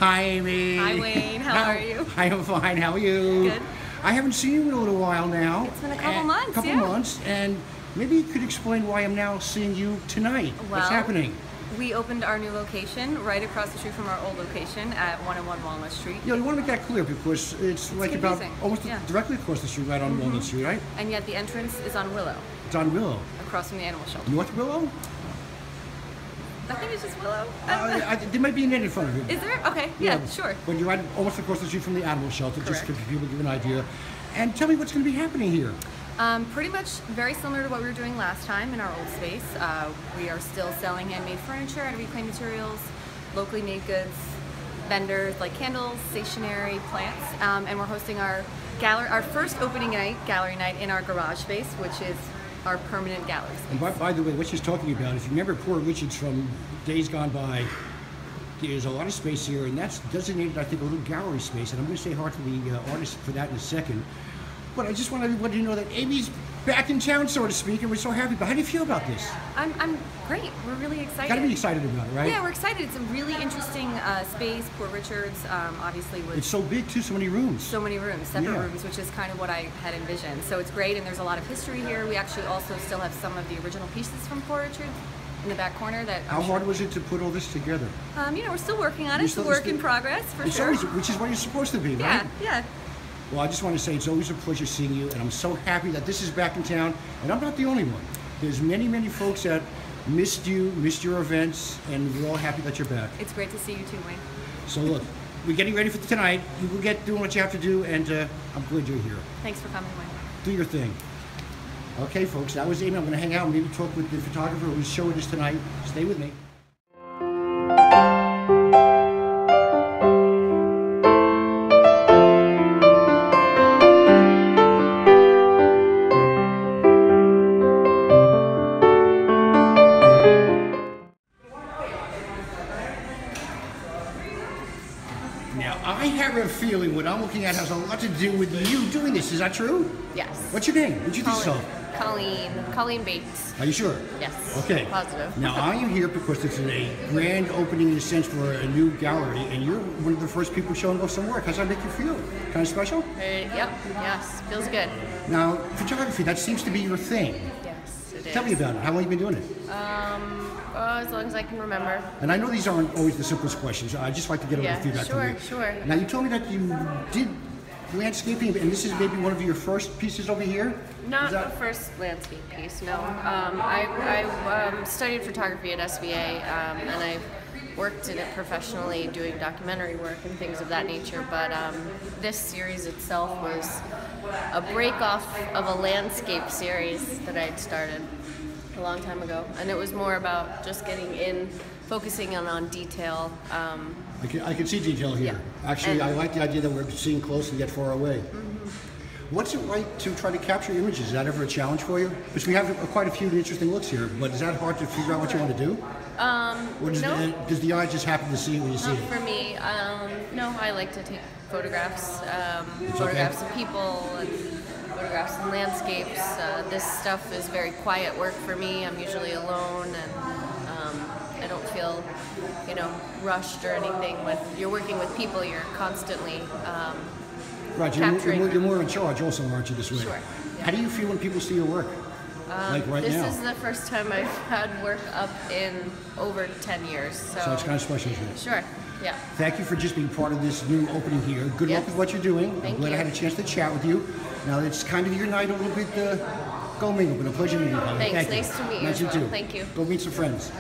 Hi, Amy. Hi, Wayne. How are you? I am fine. How are you? Good. I haven't seen you in a little while now. It's been a couple months, A couple months, and maybe you could explain why I'm now seeing you tonight. What's happening? We opened our new location right across the street from our old location at 101 Walnut Street. You want to make that clear because it's like about almost directly across the street, right on Walnut Street, right? And yet the entrance is on Willow. It's on Willow. Across from the animal shelter. North Willow? I think it's just Willow. There might be an inn in front of it. Is there? Okay, yeah, sure. But you're right almost across the street from the animal shelter, Correct. just to people give an idea. And tell me what's going to be happening here. Pretty much very similar to what we were doing last time in our old space. We are still selling handmade furniture out of reclaimed materials, locally made goods, vendors like candles, stationery, plants, and we're hosting our first opening night, gallery night, in our garage space, which is our permanent gallery space. And by the way, what she's talking about, if you remember Poor Richards from days gone by, there's a lot of space here, and that's designated, I think, a little gallery space, and I'm going to say hard for the artist for that in a second. But I just want everybody to know that Amy's back in town, so to speak, and we're so happy. But how do you feel about this? I'm great. We're really excited. Got to be excited about it, right? Yeah, we're excited. It's a really interesting space. Poor Richards, obviously, was it's so big too. So many rooms. So many rooms, separate rooms, which is kind of what I had envisioned. So it's great, and there's a lot of history here. We actually also still have some of the original pieces from Poor Richards in the back corner. How hard was it to put all this together? We're still working on it. It's a work in progress, for sure. Always, which is what you're supposed to be, right? Yeah. Well, I just want to say it's always a pleasure seeing you, and I'm so happy that this is back in town, and I'm not the only one. There's many, many folks that missed you, missed your events, and we're all happy that you're back. It's great to see you too, Wayne. So look, we're getting ready for tonight. You will get doing what you have to do, and I'm glad you're here. Thanks for coming, Wayne. Do your thing. Okay, folks, that was Amy. I'm going to hang out and maybe talk with the photographer who's showing us tonight. Stay with me. Now, I have a feeling what I'm looking at has a lot to do with you doing this. Is that true? Yes. What's your name? What'd you do yourself? Collen Bates. Are you sure? Yes. Okay. Positive. Now, I am here because it's a grand opening in a sense for a new gallery, and you're one of the first people showing off some work. How's that make you feel? Kind of special? Yep. Yes. Feels good. Now, photography, that seems to be your thing. Yes, it is. Tell me about it. How long have you been doing it? As long as I can remember. And I know these aren't always the simplest questions. I just like to get a little feedback from you. Sure. Now, you told me that you did landscaping, and this is maybe one of your first pieces over here? Not the first landscape piece, no. I studied photography at SVA, and I worked in it professionally doing documentary work and things of that nature, but this series itself was a break-off of a landscape series that I had started a long time ago, and it was more about just getting in, focusing on detail. I can see detail here. Yeah. Actually, I like the idea that we're seeing close and yet far away. What's it like to try to capture images? Is that ever a challenge for you? Because we have quite a few interesting looks here, but is that hard to figure out what you want to do? Or does the eye just happen to see it when you see it? For me, no, I like to take photographs, photographs of people, and photographs and landscapes. This stuff is very quiet work for me. I'm usually alone, and I don't feel, rushed or anything. When you're working with people, you're constantly right. You're more in charge, also, aren't you? This way. Sure. Yeah. How do you feel when people see your work? Like right now. This is the first time I've had work up in over 10 years. So it's kind of special for you. Sure. Yeah. Thank you for just being part of this new opening here. Good luck with what you're doing. I'm glad I had a chance to chat with you. Now it's kind of your night a little bit. Go mingle. Been a pleasure meeting you. Thanks. Nice to meet you. Nice to meet you too. Thank you. Go meet some friends.